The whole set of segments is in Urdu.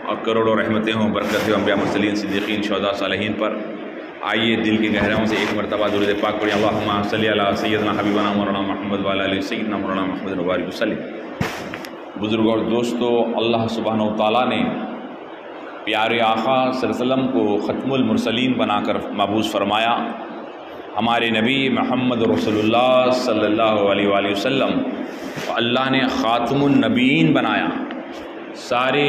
اور کروڑوں رحمتیں ہوں، برکتیں انبیاء مرسلین صدیقین شہداء صالحین پر۔ آئیے دل کے گہراؤں سے ایک مرتبہ درود پاک پڑھیں، اللہم صلی علی سیدنا حبیبنا مولانا محمد وعلی آلہ سیدنا مولانا محمد وبارک وسلم۔ بزرگوں اور دوستو، اللہ سبحانہ و تعالیٰ نے پیارے آقا صلی اللہ علیہ وسلم کو ختم المرسلین بنا کر مبعوث فرمایا۔ ہمارے نبی محمد رسول اللہ صلی اللہ علیہ وآلہ وسلم کو اللہ نے خاتم النبیین بنایا۔ سارے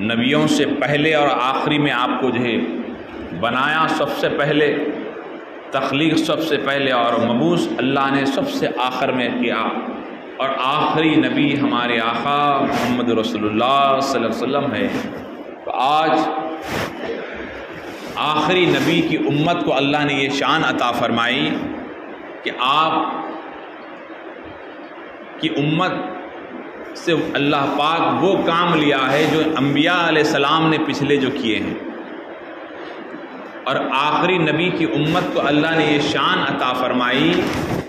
نبیوں سے پہلے اور آخری میں آپ کو بنایا، سب سے پہلے تخلیق سب سے پہلے، اور مبعوث اللہ نے سب سے آخر میں کیا، اور آخری نبی ہمارے آقا محمد رسول اللہ صلی اللہ علیہ وسلم ہے۔ تو آج آخری نبی کی امت کو اللہ نے یہ شان عطا فرمائی کہ آپ کی امت سے اللہ پاک وہ کام لیا ہے جو انبیاء علیہ السلام نے پچھلے جو کیے ہیں، اور آخری نبی کی امت کو اللہ نے یہ شان عطا فرمائی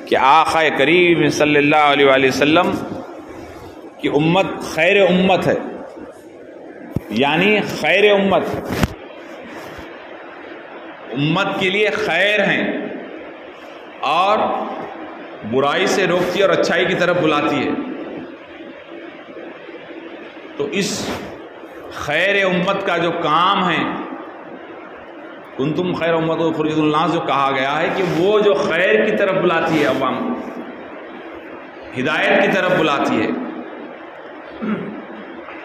کہ آقا کریم صلی اللہ علیہ وآلہ وسلم کی امت خیر امت ہے، یعنی خیر امت کے لیے خیر ہیں، اور برائی سے روکتی ہے اور اچھائی کی طرف بلاتی ہے۔ تو اس خیر امت کا جو کام ہے، کنتم خیر امت اخرجت للناس جو کہا گیا ہے کہ وہ جو خیر کی طرف بلاتی ہے، عوام ہدایت کی طرف بلاتی ہے،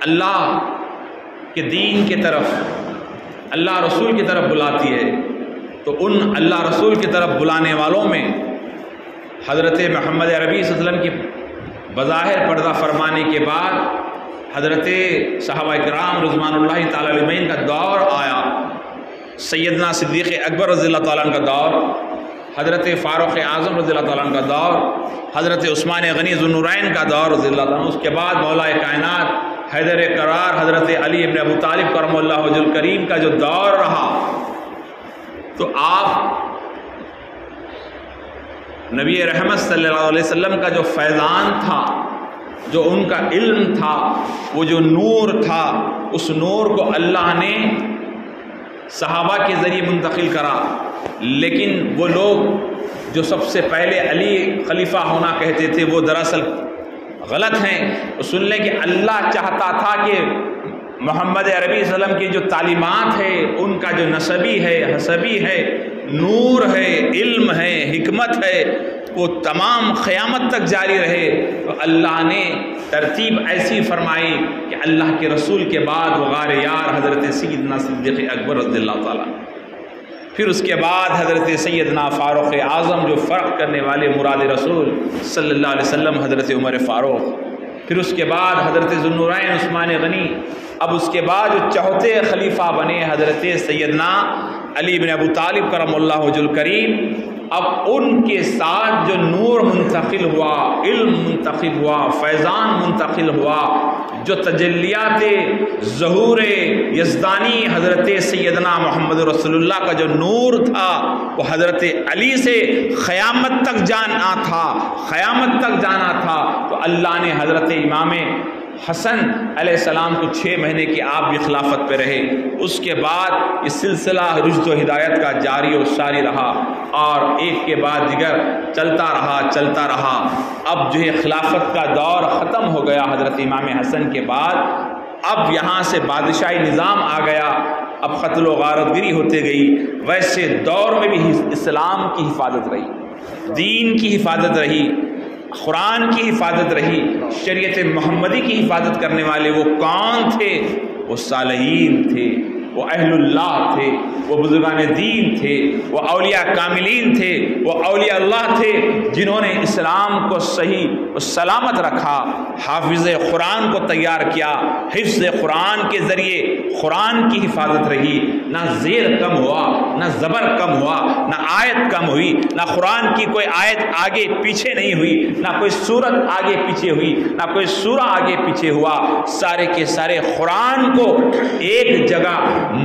اللہ کے دین کی طرف، اللہ رسول کی طرف بلاتی ہے، تو ان اللہ رسول کی طرف بلانے والوں میں حضرت محمد عربی صلی اللہ علیہ وسلم کی بظاہر پردہ فرمانے کے بعد حضرت صحابہ کرام رضوان اللہ تعالی علیہم کا دور آیا، سیدنا صدیق اکبر رضی اللہ تعالیٰ عنہ کا دور، حضرت فاروق اعظم رضی اللہ تعالیٰ عنہ کا دور، حضرت عثمان غنی ذو النورین کا دور رضی اللہ تعالیٰ عنہ۔ اس کے بعد مولا کائنات حیدر قرار حضرت علی ابن ابو طالب کرم اللہ وجہ الکریم کا جو دور رہا، تو آپ نبی رحمت صلی اللہ علیہ وسلم کا جو فیضان تھا، جو ان کا علم تھا، وہ جو نور تھا، اس نور کو اللہ نے صحابہ کے ذریعے منتقل کرا۔ لیکن وہ لوگ جو سب سے پہلے علی خلیفہ ہونا کہتے تھے، وہ دراصل غلط ہیں۔ وہ سن لیں کہ اللہ چاہتا تھا کہ محمد عربی صلی اللہ علیہ وسلم کی جو تعلیمات ہے، ان کا جو نسبی ہے، حسبی ہے، نور ہے، علم ہے، حکمت ہے، وہ تمام قیامت تک جاری رہے۔ تو اللہ نے ترتیب ایسی فرمائی کہ اللہ کے رسول کے بعد وہ غار یار حضرت سیدنا صدیق اکبر رضی اللہ تعالیٰ، پھر اس کے بعد حضرت سیدنا فاروق اعظم جو فرق کرنے والے مراد رسول صلی اللہ علیہ وسلم حضرت عمر فاروق، پھر اس کے بعد حضرت ذو النورین عثمان غنی، اب اس کے بعد جو چوتھے خلیفہ بنے حضرت سیدنا علی بن ابو طالب کرم اللہ وجہ الکریم۔ اب ان کے ساتھ جو نور منتقل ہوا، علم منتقل ہوا، فیضان منتقل ہوا، جو تجلیات ظہور یزدانی حضرت سیدنا محمد رسول اللہ کا جو نور تھا، وہ حضرت علی سے قیامت تک جانا تھا، قیامت تک جانا تھا۔ تو اللہ نے حضرت امام حسن علیہ السلام کو 6 مہینے کی آپ بھی خلافت پہ رہے۔ اس کے بعد یہ سلسلہ رشد و ہدایت کا جاری و ساری رہا، اور ایک کے بعد دیگر چلتا رہا۔ اب خلافت کا دور ختم ہو گیا حضرت امام حسن کے بعد، اب یہاں سے بادشاہی نظام آ گیا، اب قتل و غارت گری ہوتے گئی۔ ویسے دور میں بھی اسلام کی حفاظت رہی، دین کی حفاظت رہی، قرآن کی حفاظت رہی، شریعت محمدی کی حفاظت کرنے والے وہ کون تھے؟ وہ صالحین تھے، وہ اہل اللہ تھے، وہ بزرگان دین تھے، وہ اولیاء کاملین تھے، وہ اولیاء اللہ تھے، جنہوں نے اسلام کو صحیح و سلامت رکھا، حافظ قرآن کو تیار کیا۔ حفظ قرآن کے ذریعے قرآن کی حفاظت رہی، نہ زیر کم ہوا، نہ زبر کم ہوا، نہ آیت کم ہوئی، نہ قرآن کی کوئی آیت آگے پیچھے نہیں ہوئی، نہ کوئی سورت آگے پیچھے ہوئی، نہ کوئی سورہ آگے پیچھے ہوا۔ سارے کے سارے قرآن کو ایک جگہ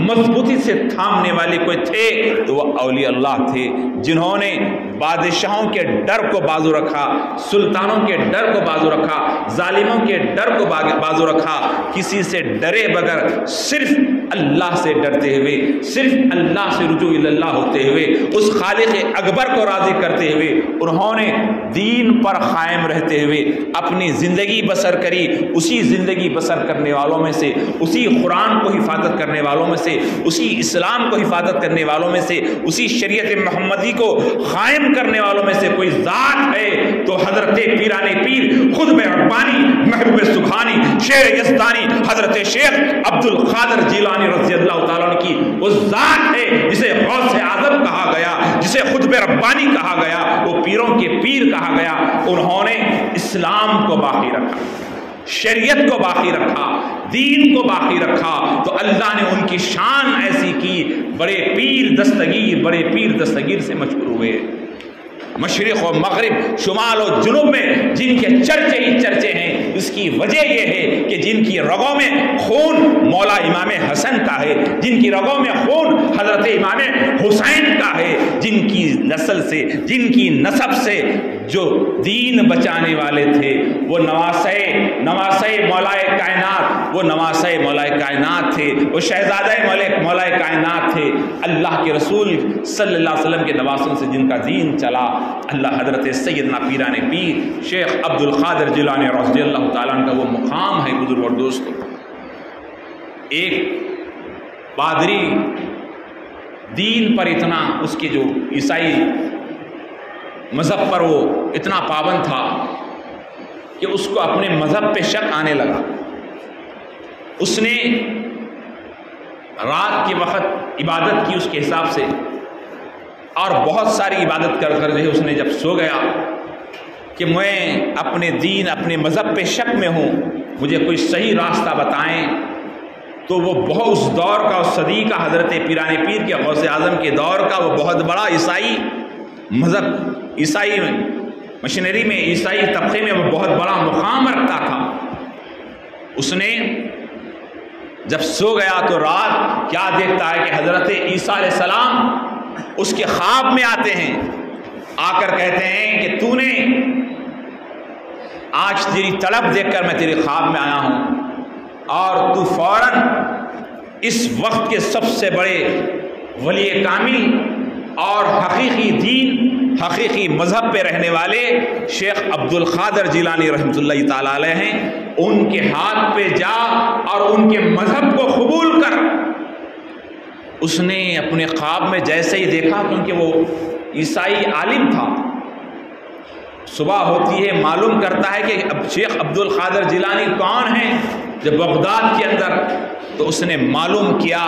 مضبوطی سے تھامنے والے کوئی تھے تو وہ اولیاء اللہ تھے، جنہوں نے بادشاہوں کے ڈر کو بازو رکھا، سلطانوں کے ڈر کو بازو رکھا، ظالموں کے ڈر کو بازو رکھا، کسی سے ڈرے بغیر صرف اللہ سے ڈرتے ہوئے، صرف اللہ سے رجوع اللہ ہوتے ہوئے، اس خالق اکبر کو راضی کرتے ہوئے انہوں نے دین پر قائم رہتے ہوئے اپنی زندگی بسر کری۔ اسی زندگی بسر کرنے والوں میں سے، اسی قرآن کو حفاظت کرنے والوں میں سے، اسی اسلام کو حفاظت کرنے والوں میں سے، اسی شریعت محمدی کو قائم کرنے والوں میں سے کوئی ذات ہے تو حضرت پیران پیر، قطب ربانی، محبوب سبحانی، شیر یزدانی، حضرت شیخ عبد القادر جیلانی رضی اللہ تعالیٰ عنہ کی وہ ذات ہے جسے غوث اعظم کہا گیا، جسے قطب ربانی کہا گیا، وہ پیروں کے پیر کہا گیا۔ انہوں نے اسلام کو باقی رکھا، شریعت کو باقی رکھا، دین کو باقی رکھا، تو اللہ نے ان کی شان ایسی کی، بڑے پیر دستگیر سے مشہور ہوئے۔ مشرق و مغرب، شمال و جنوب میں جن کے چرچے ہی چرچے ہیں، اس کی وجہ یہ ہے کہ جن کی رگوں میں خون مولا امام حسن کا ہے، جن کی رگوں میں خون حضرت امام حسین کا ہے، جن کی نسل سے، جن کی نسب سے جو دین بچانے والے تھے، وہ نواسے مولائے کائنات، وہ نواسے مولائے کائنات تھے، وہ شہزادہ مولائے کائنات تھے۔ اللہ کے رسول صلی اللہ علیہ وسلم کے نواسوں سے جن کا دین چلا، اللہ حضرت سیدنا پیران پیر شیخ عبد القادر جیلانی رضی اللہ تعالیٰ عنہ کا وہ مقام ہے۔ بزرگ اور دوستو، ایک پادری دین پر اتنا، اس کے جو عیسائی مذہب پر وہ اتنا پابند تھا کہ اس کو اپنے مذہب پہ شک آنے لگا۔ اس نے رات کے وقت عبادت کی اس کے حساب سے، اور بہت ساری عبادت کر جو ہے اس نے جب سو گیا کہ میں اپنے دین، اپنے مذہب پہ شک میں ہوں، مجھے کوئی صحیح راستہ بتائیں، تو وہ بہت اس دور کا، اس صدی کا، حضرت پیران پیر کے غوث اعظم کے دور کا وہ بہت بڑا عیسائی مذہب، عیسائی مشنری میں، عیسائی طبقے میں وہ بہت بڑا مقام رکھتا تھا۔ اس نے جب سو گیا تو رات کیا دیکھتا ہے کہ حضرت عیسیٰ علیہ السلام اس کے خواب میں آتے ہیں، آ کر کہتے ہیں کہ تو نے آج تیری طلب دیکھ کر میں تیرے خواب میں آیا ہوں، اور تو فوراً اس وقت کے سب سے بڑے ولی کامل اور حقیقی دین، حقیقی مذہب پہ رہنے والے شیخ عبد القادر جیلانی رحمۃ اللہ تعالیٰ علیہ ہیں، ان کے ہاتھ پہ جا اور ان کے مذہب کو قبول کر۔ اس نے اپنے خواب میں جیسے ہی دیکھا، کیونکہ وہ عیسائی عالم تھا، صبح ہوتی ہے معلوم کرتا ہے کہ اب شیخ عبد القادر جیلانی کون ہیں جب بغداد کے اندر، تو اس نے معلوم کیا،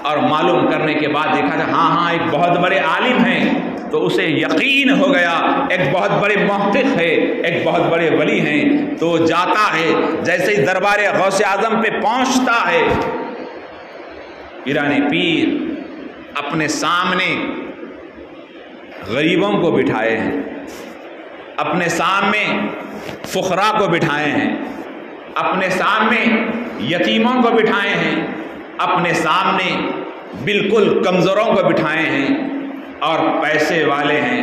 اور معلوم کرنے کے بعد دیکھا کہ ہاں ایک بہت بڑے عالم ہیں، تو اسے یقین ہو گیا ایک بہت بڑے محقق ہے، ایک بہت بڑے ولی ہیں۔ تو وہ جاتا ہے، جیسے ہی دربار غوث اعظم پہ پہنچتا ہے، پیران پیر اپنے سامنے غریبوں کو بٹھائے ہیں، اپنے سامنے فقراء کو بٹھائے ہیں، اپنے سامنے یتیموں کو بٹھائے ہیں، اپنے سامنے بالکل کمزوروں کو بٹھائے ہیں، اور پیسے والے ہیں،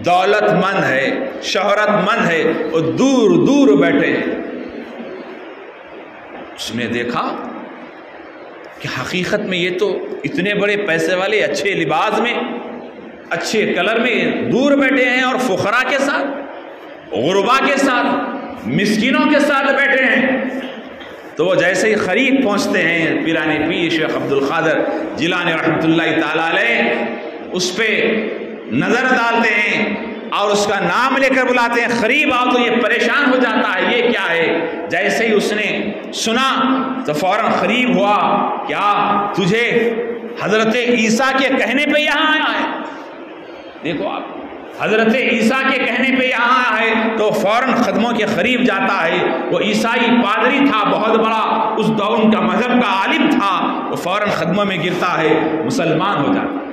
دولت مند ہے، شہرت مند ہے، وہ دور دور بیٹھے ہیں۔ اس نے دیکھا کہ حقیقت میں یہ تو اتنے بڑے پیسے والے، اچھے لباس میں، اچھے کلر میں دور بیٹھے ہیں، اور فقراء کے ساتھ، غربا کے ساتھ، مسکینوں کے ساتھ بیٹھے ہیں۔ تو وہ جیسے ہی قریب پہنچتے ہیں، پیران پیر شیخ عبد القادر جیلانی رحمۃ اللہ تعالیٰ علیہ اس پہ نظر ڈالتے ہیں اور اس کا نام لے کر بلاتے ہیں، قریب آؤ، تو یہ پریشان ہو جاتا ہے، یہ کیا ہے؟ جیسے ہی اس نے سنا تو فوراً قریب ہوا، کیا تجھے حضرت عیسیٰ کے کہنے پہ یہاں آیا ہے؟ دیکھو آپ، حضرت عیسیٰ کے کہنے پہ یہاں آیا ہے، تو فوراً قدموں کے قریب جاتا ہے۔ وہ عیسائی پادری تھا، بہت بڑا اس دور کا مذہب کا عالم تھا، وہ فوراً قدموں میں گرتا ہے، مسلمان ہو جاتا ہے۔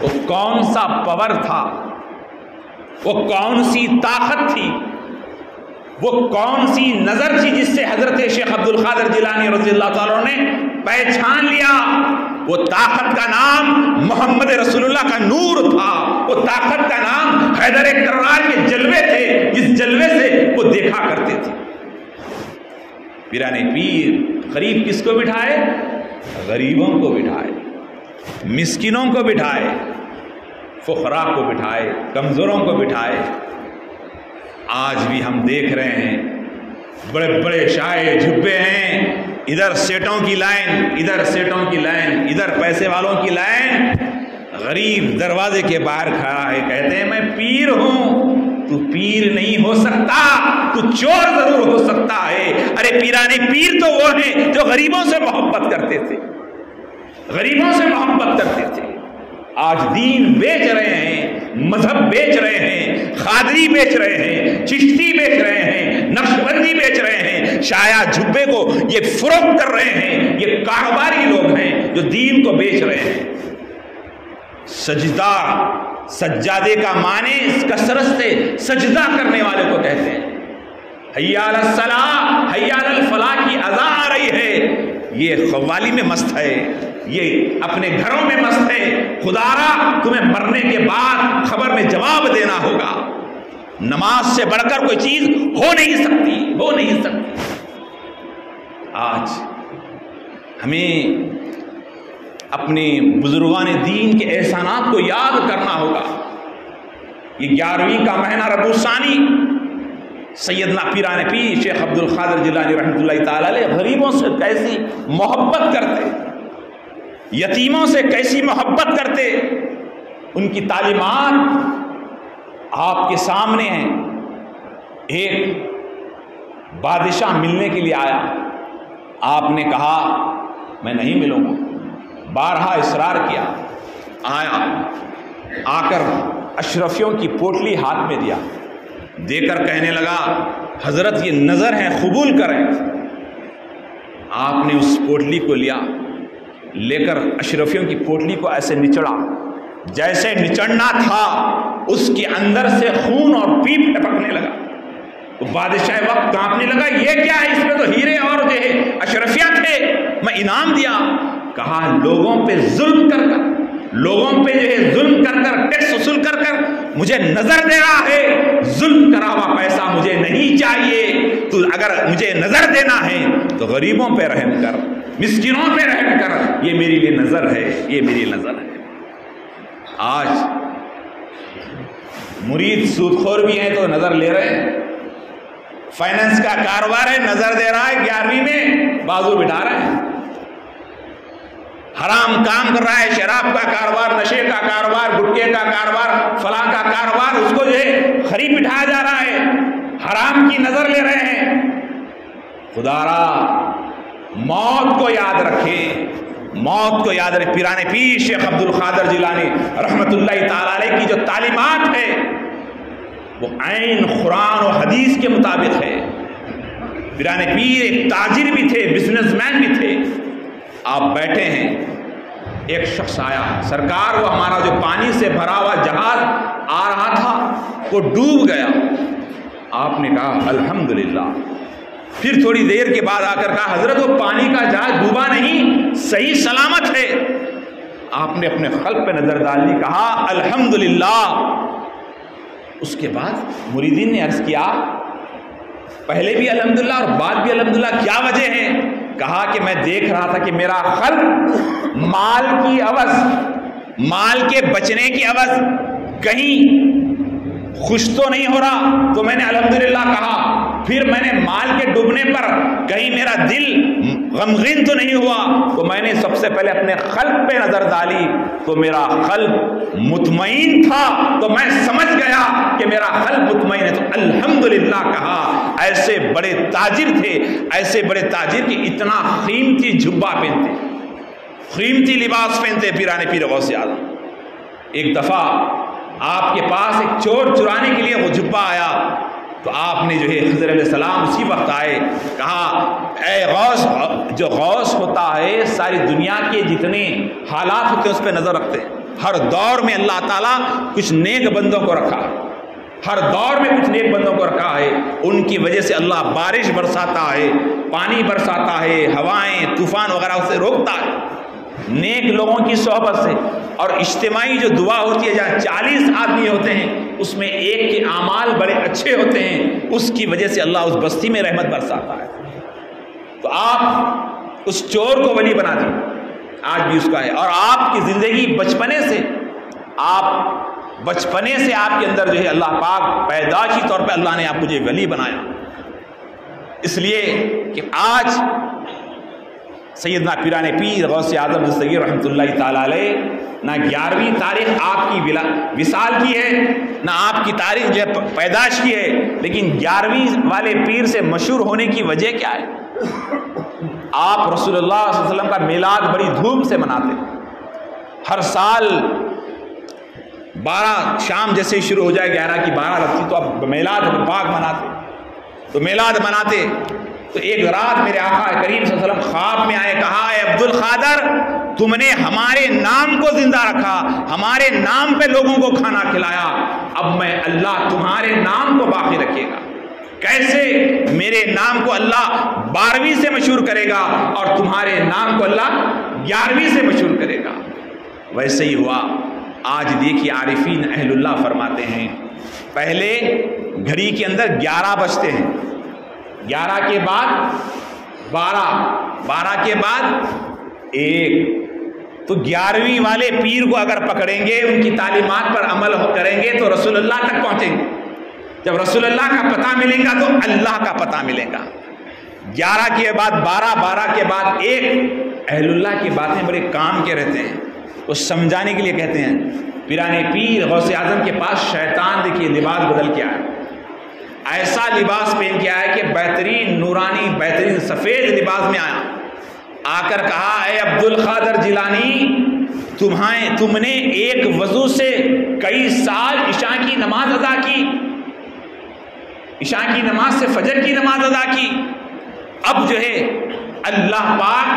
وہ کون سا پاور تھا، وہ کون سی طاقت تھی وہ کون سی نظر تھی جس سے حضرت شیخ عبد القادر جیلانی رضی اللہ تعالیٰ نے پہچان لیا؟ وہ طاقت کا نام محمد رسول اللہ کا نور تھا، وہ طاقت کا نام حیدر کرار کے جلوے تھے، جس جلوے سے وہ دیکھا کرتے تھے۔ پیرانے پیر قریب کس کو بٹھائے؟ غریبوں کو بٹھائے، مسکینوں کو بٹھائے، فقراء کو بٹھائے، کمزوروں کو بٹھائے۔ آج بھی ہم دیکھ رہے ہیں بڑے بڑے شائع جھبے ہیں، ادھر سیٹوں کی لائن، ادھر سیٹوں کی لائن، ادھر پیسے والوں کی لائن، غریب دروازے کے باہر کھڑا ہے، کہتے ہیں میں پیر ہوں۔ تو پیر نہیں ہو سکتا، تو چور ضرور ہو سکتا ہے۔ ارے پیرانے پیر تو وہ ہیں جو غریبوں سے محبت کرتے تھے، غریبوں سے محبت کرتے تھے۔ آج دین بیچ رہے ہیں، مذہب بیچ رہے ہیں، قادری بیچ رہے ہیں، چشتی بیچ رہے ہیں، نقشبندی بیچ رہے ہیں، شایع جھبے کو یہ فروخت کر رہے ہیں۔ یہ کاروباری لوگ ہیں جو دین کو بیچ رہے ہیں۔ سجدہ، سجادے کا معنی کثرت سے سجدہ کرنے والے کو کہتے ہیں۔ حی علی الصلاۃ، حی علی الفلاح کی اذان آ رہی ہے، یہ قوالی میں مست ہے، یہ اپنے گھروں میں مست ہے۔ خدارا تمہیں مرنے کے بعد خبر میں جواب دینا ہوگا، نماز سے بڑھ کر کوئی چیز ہو نہیں سکتی، ہو نہیں سکتی۔ آج ہمیں اپنے بزرگان دین کے احسانات کو یاد کرنا ہوگا۔ یہ 11ویں کا مہینہ ربیع الثانی، سیدنا پیرانے پیر شیخ عبد القادر جیلانی رحمۃ اللہ تعالی علیہ غریبوں سے کیسی محبت کرتے، یتیموں سے کیسی محبت کرتے۔ ان کی تعلیمات آپ کے سامنے ہیں۔ ایک بادشاہ ملنے کے لیے آیا، آپ نے کہا میں نہیں ملوں گا، بارہا اصرار کیا، آیا، آ کر اشرفیوں کی پوٹلی ہاتھ میں دیا، دے کر کہنے لگا حضرت یہ نظر ہے قبول کریں۔ آپ نے اس پوٹلی کو لیا، لے کر اشرفیوں کی پوٹلی کو ایسے نچڑا، جیسے نچڑنا تھا اس کے اندر سے خون اور پیپ ٹپکنے لگا۔ تو بادشاہ وقت کانپنے لگا، یہ کیا ہے؟ اس میں تو ہیرے اور جو ہے اشرفیاں تھے، میں انعام دیا۔ کہا لوگوں پہ ظلم کر کر، لوگوں پہ جو ہے ظلم کر کر، ٹیکس وصول کر کر مجھے نظر دے رہا ہے، ظلم کرا ہوا پیسہ مجھے نہیں چاہیے۔ تو اگر مجھے نظر دینا ہے تو غریبوں پہ رحم کر، مسکینوں پہ رحم کر، یہ میری لیے نظر ہے، یہ میری نظر ہے۔ آج مرید سود خور بھی ہیں تو نظر لے رہے ہیں، فائننس کا کاروبار ہے، نظر دے رہا ہے، 11ویں میں بازو بٹھا رہے ہیں، حرام کام کر رہا ہے، شراب کا کاروبار، نشے کا کاروبار، گٹکے کا کاروبار، فلاں کا کاروبار، اس کو جو ہے خرید بٹھایا جا رہا ہے، حرام کی نظر لے رہے ہیں۔ خدارا موت کو یاد رکھے، موت کو یاد رکھے۔ پیرانے پیر شیخ عبد القادر جیلانی رحمۃ اللہ تعالی علیہ کی جو تعلیمات ہے وہ عین قرآن و حدیث کے مطابق ہے۔ پیرانے پیر ایک تاجر بھی تھے، بزنس مین بھی تھے۔ آپ بیٹھے ہیں، ایک شخص آیا، سرکار وہ ہمارا جو پانی سے بھرا ہوا جہاز آ رہا تھا وہ ڈوب گیا۔ آپ نے کہا الحمدللہ۔ پھر تھوڑی دیر کے بعد آ کر کہا حضرت وہ پانی کا جہاز ڈوبا نہیں، صحیح سلامت ہے۔ آپ نے اپنے قلب پہ نظر ڈال لی، کہا الحمدللہ۔ اس کے بعد مریدین نے عرض کیا پہلے بھی الحمدللہ اور بعد بھی الحمدللہ، کیا وجہ ہے؟ کہا کہ میں دیکھ رہا تھا کہ میرا قلب مال کی عوض، مال کے بچنے کی عوض کہیں خوش تو نہیں ہو رہا، تو میں نے الحمدللہ کہا۔ پھر میں نے مال کے ڈوبنے پر کہیں میرا دل غمگین تو نہیں ہوا، تو میں نے سب سے پہلے اپنے قلب پہ نظر ڈالی تو میرا قلب مطمئن تھا، تو میں سمجھ گیا کہ میرا قلب مطمئن ہے، تو الحمدللہ کہا۔ ایسے بڑے تاجر تھے، ایسے بڑے تاجر کہ اتنا قیمتی جھبا پہنتے، قیمتی لباس پہنتے پیرانے پیر غوث اعظم۔ ایک دفعہ آپ کے پاس ایک چور چرانے کے لیے وہ جھبا آیا، تو آپ نے جو ہے خضر علیہ السلام اسی وقت آئے، کہا اے غوث، جو غوث ہوتا ہے ساری دنیا کے جتنے حالات ہوتے ہیں اس پہ نظر رکھتے ہیں، ہر دور میں اللہ تعالیٰ کچھ نیک بندوں کو رکھا، ہر دور میں کچھ نیک بندوں کو رکھا ہے، ان کی وجہ سے اللہ بارش برساتا ہے، پانی برساتا ہے، ہوائیں طوفان وغیرہ اسے روکتا ہے نیک لوگوں کی صحبت سے۔ اور اجتماعی جو دعا ہوتی ہے جہاں 40 آدمی ہوتے ہیں اس میں ایک کے اعمال بڑے اچھے ہوتے ہیں، اس کی وجہ سے اللہ اس بستی میں رحمت برساتا ہے۔ تو آپ اس چور کو ولی بنا دیں، آج بھی اس کا ہے، اور آپ کی زندگی بچپنے سے آپ کے اندر جو ہے اللہ پاک پیدائشی طور پہ اللہ نے آپ کو جو ولی بنایا، اس لیے کہ آج سیدنا پیران پیر غوث اعظم دستگیر رحمۃ اللہ تعالیٰ علیہ نہ 11ویں تاریخ آپ کی وصال کی ہے، نہ آپ کی تاریخ جو ہے پیدائش کی ہے، لیکن 11ویں والے پیر سے مشہور ہونے کی وجہ کیا ہے؟ آپ رسول اللہ صلی اللہ علیہ وسلم کا میلاد بڑی دھوم سے مناتے، ہر سال 12 شام جیسے شروع ہو جائے 11 کی 12 لگتی تو آپ میلاد پاک مناتے، تو میلاد مناتے تو ایک رات میرے آقا کریم صلی اللہ علیہ وسلم خواب میں آئے، کہا اے عبد القادر تم نے ہمارے نام کو زندہ رکھا، ہمارے نام پہ لوگوں کو کھانا کھلایا، اب میں اللہ تمہارے نام کو باقی رکھے گا۔ کیسے؟ میرے نام کو اللہ 12ویں سے مشہور کرے گا اور تمہارے نام کو اللہ 11ویں سے مشہور کرے گا۔ ویسے ہی ہوا۔ آج دیکھیے عارفین اہل اللہ فرماتے ہیں پہلے گھڑی کے اندر 11 بجتے ہیں، 11 کے بعد 12، 12 کے بعد 1، تو 11ویں والے پیر کو اگر پکڑیں گے، ان کی تعلیمات پر عمل کریں گے تو رسول اللہ تک پہنچیں گے۔ جب رسول اللہ کا پتہ ملے گا تو اللہ کا پتہ ملے گا۔ 11 کے بعد 12، 12 کے بعد 1۔ اہل اللہ کی باتیں بڑے کام کے رہتے ہیں، وہ سمجھانے کے لیے کہتے ہیں۔ پیران پیر غوث اعظم کے پاس شیطان دیکھیے لباس بدل کے آیا، ایسا لباس پہن کے آیا کہ بہترین نورانی بہترین سفید لباس میں آیا، آ کر کہا اے عبد القادر جیلانی تم نے ایک وضو سے کئی سال عشاء کی نماز ادا کی، عشاء کی نماز سے فجر کی نماز ادا کی، اب جو ہے اللہ پاک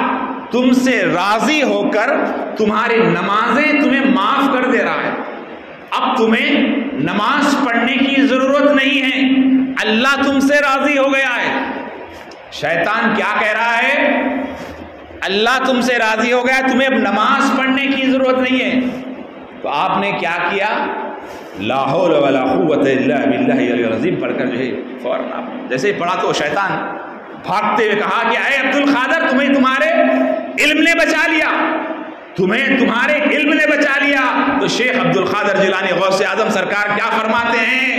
تم سے راضی ہو کر تمہاری نمازیں تمہیں معاف کر دے رہا ہے، اب تمہیں نماز پڑھنے کی ضرورت نہیں ہے، اللہ تم سے راضی ہو گیا ہے۔ شیطان کیا کہہ رہا ہے؟ اللہ تم سے راضی ہو گیا، تمہیں اب نماز پڑھنے کی ضرورت نہیں ہے۔ تو آپ نے کیا کیا؟ لا حول ولا قوت الا باللہ العلی العظیم پڑھ کر جو ہے فوراً آپ جیسے ہی پڑھا تو شیطان بھاگتے ہوئے کہا کہ اے عبد القادر تمہیں تمہارے علم نے بچا لیا، تمہیں تمہارے علم نے بچا لیا۔ تو شیخ عبد القادر جیلانی غوث اعظم سرکار کیا فرماتے ہیں؟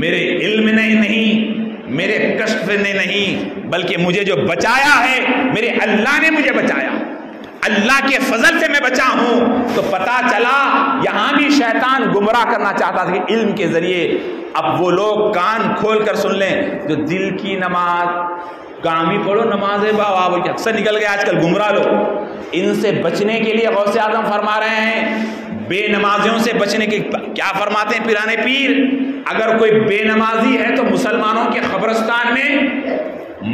میرے علم نے نہیں، میرے کشف نے نہیں، بلکہ مجھے جو بچایا ہے میرے اللہ نے مجھے بچایا، اللہ کے فضل سے میں بچا ہوں۔ تو پتا چلا یہاں بھی شیطان گمراہ کرنا چاہتا تھا کہ علم کے ذریعے۔ اب وہ لوگ کان کھول کر سن لیں جو دل کی نماز کام بھی پڑھو نماز بابا اکثر نکل گئے آج کل گمراہ لوگ، ان سے بچنے کے لیے غوث اعظم فرما رہے ہیں بے نمازیوں سے بچنے کے کیا فرماتے ہیں پیران پیر؟ اگر کوئی بے نمازی ہے تو مسلمانوں کے قبرستان میں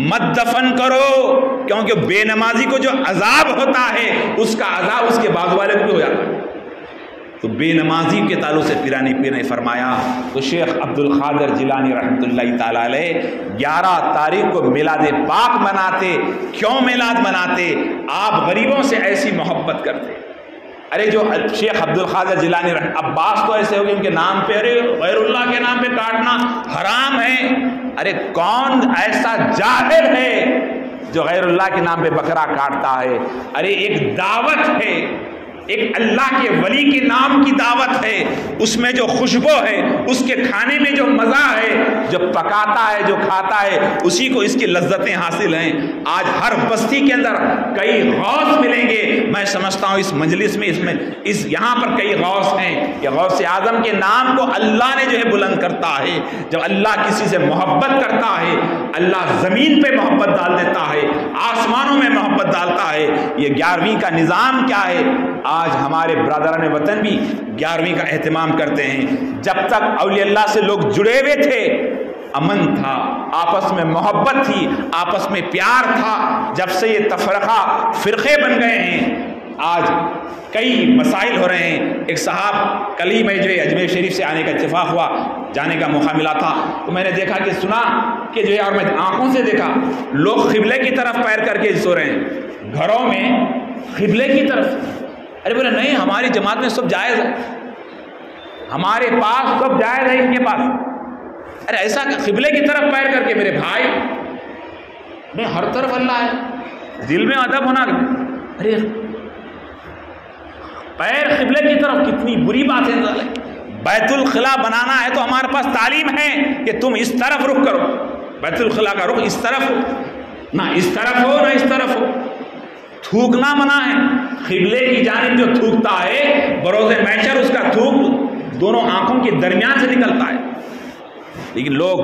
مت دفن کرو، کیونکہ بے نمازی کو جو عذاب ہوتا ہے اس کا عذاب اس کے بعد والے کو بھی ہو جاتا ہے۔ تو بے نمازی کے تعلق سے پیران پیر نے فرمایا، تو شیخ عبد القادر جیلانی رحمۃ اللہ تعالیٰ علیہ 11 تاریخ کو میلاد پاک مناتے۔ کیوں میلاد مناتے؟ آپ غریبوں سے ایسی محبت کرتے۔ ارے جو شیخ عبد القادر جیلانی عباس تو ایسے ہو گئے ان کے نام پہ ارے غیر اللہ کے نام پہ کاٹنا حرام ہے۔ ارے کون ایسا جاہل ہے جو غیر اللہ کے نام پہ بکرا کاٹتا ہے؟ ارے ایک دعوت ہے، ایک اللہ کے ولی کے نام کی دعوت ہے، اس میں جو خوشبو ہے، اس کے کھانے میں جو مزہ ہے، جو پکاتا ہے جو کھاتا ہے اسی کو اس کی لذتیں حاصل ہیں۔ آج ہر بستی کے اندر کئی غوث ملیں گے، میں سمجھتا ہوں اس مجلس میں یہاں پر کئی غوث ہیں کہ غوث اعظم کے نام کو اللہ نے جو ہے بلند کرتا ہے۔ جب اللہ کسی سے محبت کرتا ہے اللہ زمین پہ محبت ڈال دیتا ہے، آسمانوں میں محبت ڈالتا ہے۔ یہ 11ویں کا نظام کیا ہے؟ آج ہمارے برادران وطن بھی 11ویں کا اہتمام کرتے ہیں۔ جب تک اولیاء اللہ سے لوگ جڑے ہوئے تھے امن تھا، آپس میں محبت تھی، آپس میں پیار تھا۔ جب سے یہ تفرقہ فرقے بن گئے ہیں آج کئی مسائل ہو رہے ہیں. ایک صاحب کل ہی میں جو ہے اجمیر شریف سے آنے کا اتفاق ہوا, جانے کا موقع ملا تھا, تو میں نے دیکھا کہ سنا کہ جو ہے, اور میں آنکھوں سے دیکھا لوگ قبلے کی طرف پیر کر کے سو رہے ہیں گھروں میں, قبلے کی طرف. ارے بولے نہیں, ہماری جماعت میں سب جائز ہے, ہمارے پاس سب جائز ہے ان کے پاس. ارے ایسا قبلے کی طرف پیر کر کے, میرے بھائی میں ہر طرف اللہ ہے, دل میں ادب ہونا. ارے پیر قبلے کی طرف کتنی بری بات ہے. بیت الخلا بنانا ہے تو ہمارے پاس تعلیم ہے کہ تم اس طرف رخ کرو, بیت الخلا کا رخ اس طرف ہو, نہ اس طرف ہو نہ اس طرف ہو. تھوکنا منع ہے, قبلے کی جانب جو تھوکتا ہے بروز محشر اس کا تھوک دونوں آنکھوں کے درمیان سے نکلتا ہے. لیکن لوگ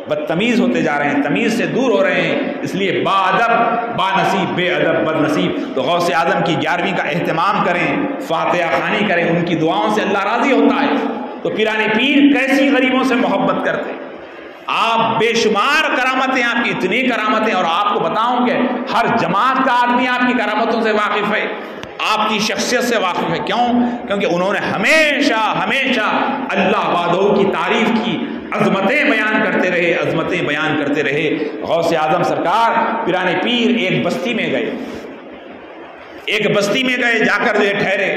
بدتمیز ہوتے جا رہے ہیں, تمیز سے دور ہو رہے ہیں. اس لیے با ادب با نصیب, بے ادب بد نصیب. تو غوث اعظم کی 11ویں کا اہتمام کریں, فاتحہ خوانی کریں, ان کی دعاؤں سے اللہ راضی ہوتا ہے. تو پیران پیر کیسی غریبوں سے محبت کرتے, آپ بے شمار کرامتیں, آپ کی اتنی کرامتیں, اور آپ کو بتاؤں کہ ہر جماعت کا آدمی آپ کی کرامتوں سے واقف ہے, آپ کی شخصیت سے واقف ہے. کیوں؟ کیونکہ انہوں نے ہمیشہ ہمیشہ اللہ وحدہ کی تعریف کی, عظمتیں بیان کرتے رہے, عظمتیں بیان کرتے رہے. غوث اعظم سرکار پیران پیر ایک بستی میں گئے, ایک بستی میں گئے, جا کر جو ٹھہرے.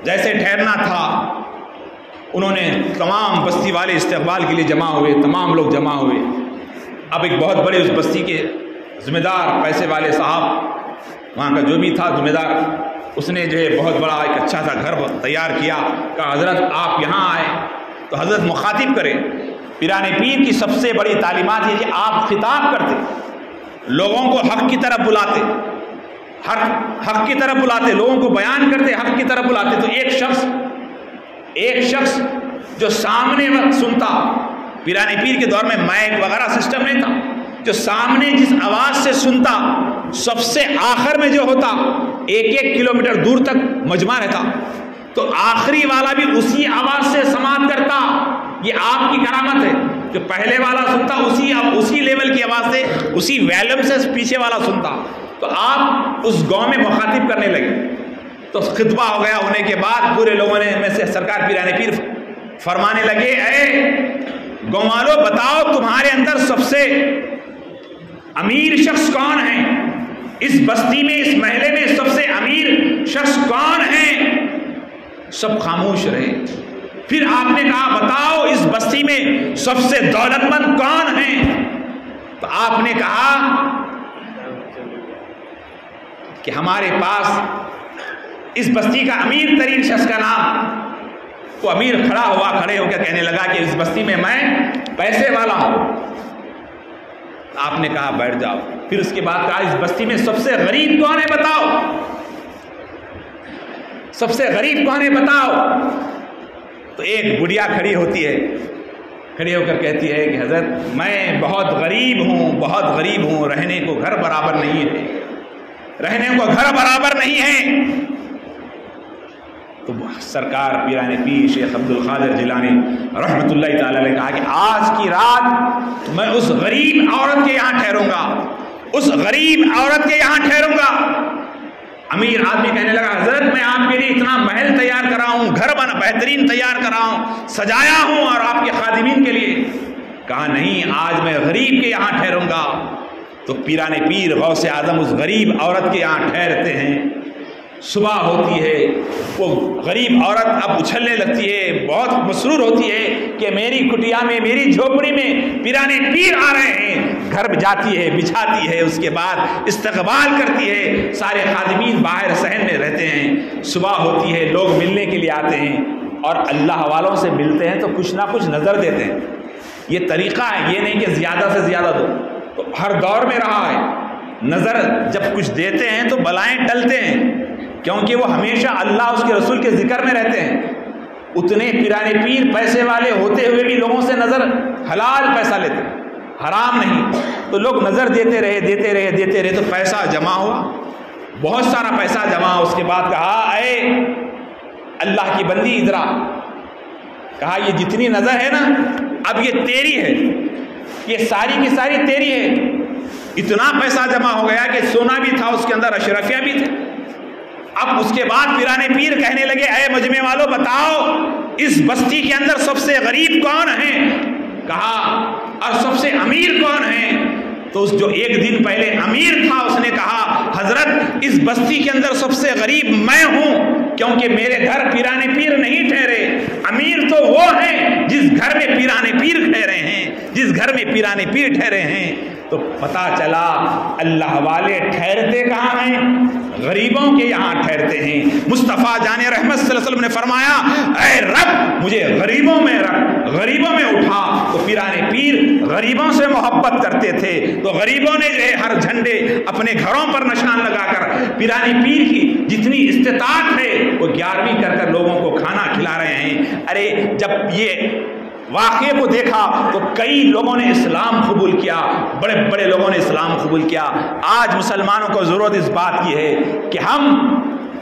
جیسے ٹھہرنا تھا انہوں نے تمام بستی والے استقبال کے لیے جمع ہوئے, تمام لوگ جمع ہوئے. اب ایک بہت بڑے اس بستی کے ذمہ دار پیسے والے صاحب, وہاں کا جو بھی تھا ذمہ دار, اس نے جو ہے بہت بڑا ایک اچھا سا گھر تیار کیا. کہا حضرت آپ یہاں آئے تو حضرت مخاطب کرے. پیران پیر کی سب سے بڑی تعلیمات یہ کہ آپ خطاب کرتے, لوگوں کو حق کی طرف بلاتے, حق کی طرف بلاتے, لوگوں کو بیان کرتے, حق کی طرف بلاتے. تو ایک شخص جو سامنے وقت سنتا, پیران پیر کے دور میں مائک وغیرہ سسٹم نہیں تھا, جو سامنے جس آواز سے سنتا سب سے آخر میں جو ہوتا 1-1 کلومیٹر دور تک مجمع رہتا, تو آخری والا بھی اسی آواز سے سماعت کرتا. یہ آپ کی کرامت ہے. جو پہلے والا سنتا اسی لیول کی آواز سے, اسی ویلم سے پیچھے والا سنتا. تو آپ اس گاؤں میں مخاطب کرنے لگے. تو خطبہ ہو گیا, ہونے کے بعد پورے لوگوں نے میں سے سرکار پیران پیر فرمانے لگے, اے گاؤں والوں بتاؤ تمہارے اندر سب سے امیر شخص کون ہے, اس بستی میں, اس محلے میں سب سے امیر شخص کون ہے. سب خاموش رہے. پھر آپ نے کہا بتاؤ اس بستی میں سب سے دولت مند کون ہے. تو آپ نے کہا کہ ہمارے پاس اس بستی کا امیر ترین شخص کا نام. وہ امیر کھڑے ہو کے کہنے لگا کہ اس بستی میں پیسے والا ہوں. آپ نے کہا بیٹھ جاؤ. پھر اس کے بعد کہا اس بستی میں سب سے غریب کون ہے بتاؤ, سب سے غریب کون ہے بتاؤ. تو ایک بڑھیا کھڑی ہوتی ہے, کھڑی ہو کر کہتی ہے کہ حضرت میں بہت غریب ہوں, بہت غریب ہوں, رہنے کو گھر برابر نہیں ہے, رہنے کو گھر برابر نہیں ہے. تو سرکار پیران پیر شیخ عبد القادر جیلانی رحمۃ اللہ تعالی علیہ نے کہا کہ آج کی رات میں اس غریب عورت کے یہاں ٹھہروں گا, اس غریب عورت کے یہاں ٹھہروں گا. امیر آدمی کہنے لگا حضرت میں آپ کے لیے اتنا محل تیار کرا ہوں, گھر بنا بہترین تیار کرا ہوں, سجایا ہوں, اور آپ کے خادمین کے لیے. کہا نہیں, آج میں غریب کے یہاں ٹھہروں گا. تو پیران پیر غوث اعظم اس غریب عورت کے یہاں ٹھہرتے ہیں. صبح ہوتی ہے, وہ غریب عورت اب اچھلنے لگتی ہے, بہت مسرور ہوتی ہے کہ میری کٹیا میں, میری جھوپڑی میں پیران پیر آ رہے ہیں. گھر جاتی ہے, بچھاتی ہے, اس کے بعد استقبال کرتی ہے. سارے خادمین باہر صحن میں رہتے ہیں. صبح ہوتی ہے, لوگ ملنے کے لیے آتے ہیں, اور اللہ والوں سے ملتے ہیں تو کچھ نہ کچھ نظر دیتے ہیں. یہ طریقہ ہے, یہ نہیں کہ زیادہ سے زیادہ دو. تو ہر دور میں رہا ہے, نظر جب کچھ دیتے ہیں تو بلائیں ٹلتے ہیں, کیونکہ وہ ہمیشہ اللہ اس کے رسول کے ذکر میں رہتے ہیں. اتنے پیران پیر پیسے والے ہوتے ہوئے بھی لوگوں سے نظر حلال پیسہ لیتے, حرام نہیں. تو لوگ نظر دیتے رہے تو پیسہ جمع ہوا, بہت سارا پیسہ جمع. اس کے بعد کہا اے اللہ کی بندی ادھر آ. کہا یہ جتنی نظر ہے نا اب یہ تیری ہے, یہ ساری کی ساری تیری ہے. اتنا پیسہ جمع ہو گیا کہ سونا بھی تھا, اس کے اندر اشرفیہ بھی تھے. اب اس کے بعد پیرانے پیر کہنے لگے اے مجمع والوں بتاؤ اس بستی کے اندر سب سے غریب کون ہے؟ کہا اور سب سے امیر کون ہے؟ تو جو ایک دن پہلے امیر تھا اس نے کہا حضرت اس بستی کے اندر سب سے غریب میں ہوں، کیونکہ میرے گھر پیرانے پیر نہیں ٹھہرے۔ امیر تو وہ ہیں جس گھر میں پیرانے پیر ٹھہرے ہیں، جس گھر میں پیرانے پیر ٹھہرے ہیں۔ تو پتا چلا اللہ والے ٹھہرتے کہاں ہیں؟ غریبوں کے یہاں ٹھہرتے ہیں۔ مصطفیٰ جان رحمت صلی اللہ علیہ وسلم نے فرمایا اے رب مجھے غریبوں میں رکھ، غریبوں میں اٹھا۔ تو پیرانے پیر غریبوں سے محبت کرتے تھے، تو غریبوں نے جو ہے ہر جھنڈے اپنے گھروں پر نشان لگا کر پیرانے پیر کی جتنی استطاعت ہے وہ 11ویں کر کر لوگوں کو کھانا کھلا رہے ہیں۔ ارے جب یہ واقعے کو دیکھا تو کئی لوگوں نے اسلام قبول کیا، بڑے بڑے لوگوں نے اسلام قبول کیا۔ آج مسلمانوں کو ضرورت اس بات کی ہے کہ ہم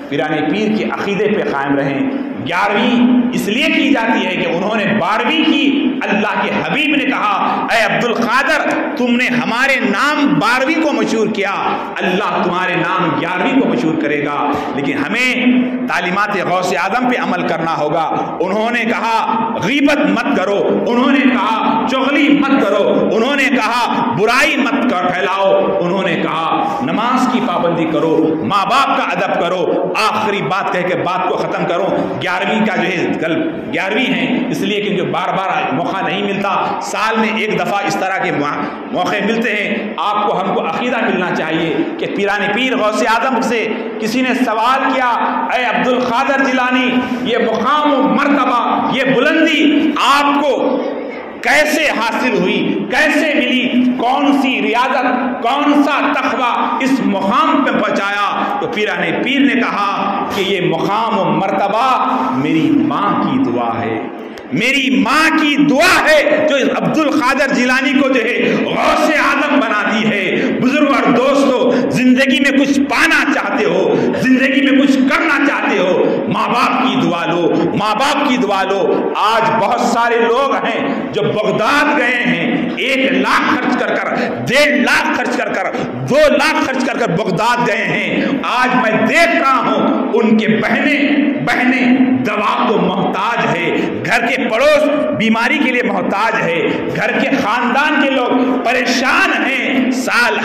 پیرانے پیر کے عقیدے پہ قائم رہیں۔ 11ویں اس لیے کی جاتی ہے کہ انہوں نے 12ویں کی۔ اللہ کے حبیب نے کہا اے عبد القادر تم نے ہمارے نام 12ویں کو مشہور کیا، اللہ تمہارے نام 11ویں کو مشہور کرے گا۔ لیکن ہمیں تعلیمات غوث اعظم پہ عمل کرنا ہوگا۔ انہوں نے کہا غیبت مت کرو، انہوں نے کہا چغلی مت کرو، انہوں نے کہا برائی مت پھیلاؤ، انہوں نے کہا نماز کی پابندی کرو، ماں باپ کا ادب کرو۔ آخری بات کہہ کے بات کو ختم کرو۔ 11ویں کا جو ہے کل 11ویں ہے اس لیے کہ بار بار موقع نہیں ملتا، سال میں ایک دفعہ اس طرح کے موقع ملتے ہیں۔ آپ کو ہم کو عقیدہ ملنا چاہیے کہ پیرانے پیر غوث اعظم سے کسی نے سوال کیا اے عبد القادر جیلانی یہ مقام و مرتبہ یہ بلندی آپ کو کیسے حاصل ہوئی، کیسے ملی، کون سی ریاضت، کون سا تقویٰ اس مقام پہ پہنچایا؟ تو پیرانے پیر نے کہا کہ یہ مقام و مرتبہ میری ماں کی دعا ہے، میری ماں کی دعا ہے جو عبد القادر جیلانی کو جو ہے غوث اعظم بنا دی ہے۔ بزرگ اور دوستو زندگی میں کچھ پانا چاہتے ہو، زندگی میں کچھ کرنا چاہتے ہو، ماں باپ کی دعا لو، ماں باپ کی دعا لو۔ آج بہت سارے لوگ ہیں جو بغداد گئے ہیں 1 لاکھ خرچ کر کر، 1.5 لاکھ خرچ کر کر، 2 لاکھ خرچ کر کر بغداد گئے ہیں۔ آج میں دیکھ رہا ہوں ان کے بہنیں دوا کو محتاج ہے، گھر کے پڑوس بیماری کے لیے محتاج ہے، گھر کے خاندان کے لوگ پریشان ہیں، سال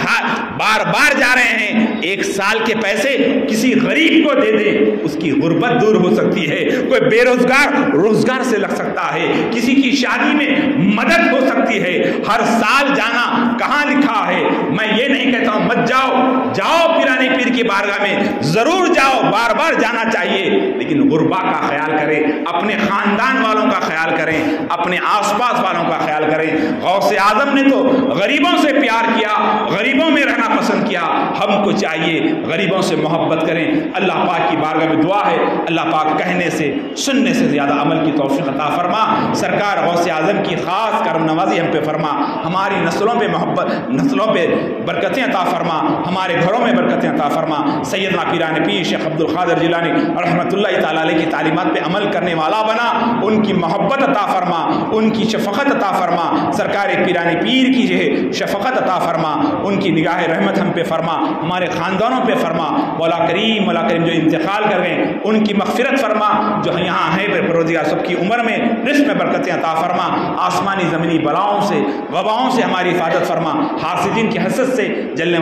بار بار جا رہے ہیں۔ 1 سال کے پیسے کسی غریب کو دے دیں اس کی غربت دور ہو سکتی ہے، کوئی بے روزگار روزگار سے لگ سکتا ہے، کسی کی شادی میں مدد ہو سکتی ہے۔ ہر سال جانا کہاں لکھا ہے؟ میں یہ نہیں کہتا ہوں مت جاؤ پیرانے پیر کی بارگاہ میں ضرور جاؤ، بار بار جانا چاہیے، لیکن غربا کا خیال کریں، اپنے خاندان والوں کا خیال کریں، اپنے آس پاس والوں کا خیال کریں۔ غوث اعظم نے تو غریبوں سے پیار کیا، غریبوں میں رہنا پسند کیا، ہم کو چاہیے غریبوں سے محبت کریں۔ اللہ پاک کی بارگاہ میں دعا ہے اللہ پاک کہنے سے سننے سے زیادہ عمل کی توفیق عطا فرما۔ سرکار غوث اعظم کی خاص کرم نوازی ہم پہ فرما، ہماری نسلوں پہ محبت، نسلوں پہ برکتیں عطا فرما، ہمارے گھروں میں برکتیں عطا فرما۔ سیدنا پیرانے پیر شیخ عبد القادر جیلانی رحمۃ اللہ تعالی علیہ کی تعلیمات پہ عمل کرنے والا بنا، ان کی محبت عطا فرما، ان کی شفقت عطا فرما، سرکار پیرانے پیر کی جو ہے شفقت عطا فرما، ان کی نگاہ رحمت ہم پہ فرما، ہمارے خاندانوں پہ فرما۔ مولا کریم جو انتقال کر گئے ان کی مغفرت فرما، جو یہاں ہیں پروردگار سب کی عمر میں رزق میں برکتیں عطا فرما، آسمانی زمینی بلاؤں سے وباؤں سے ہماری حفاظت فرما، حاسدین کی حسد سے جلنے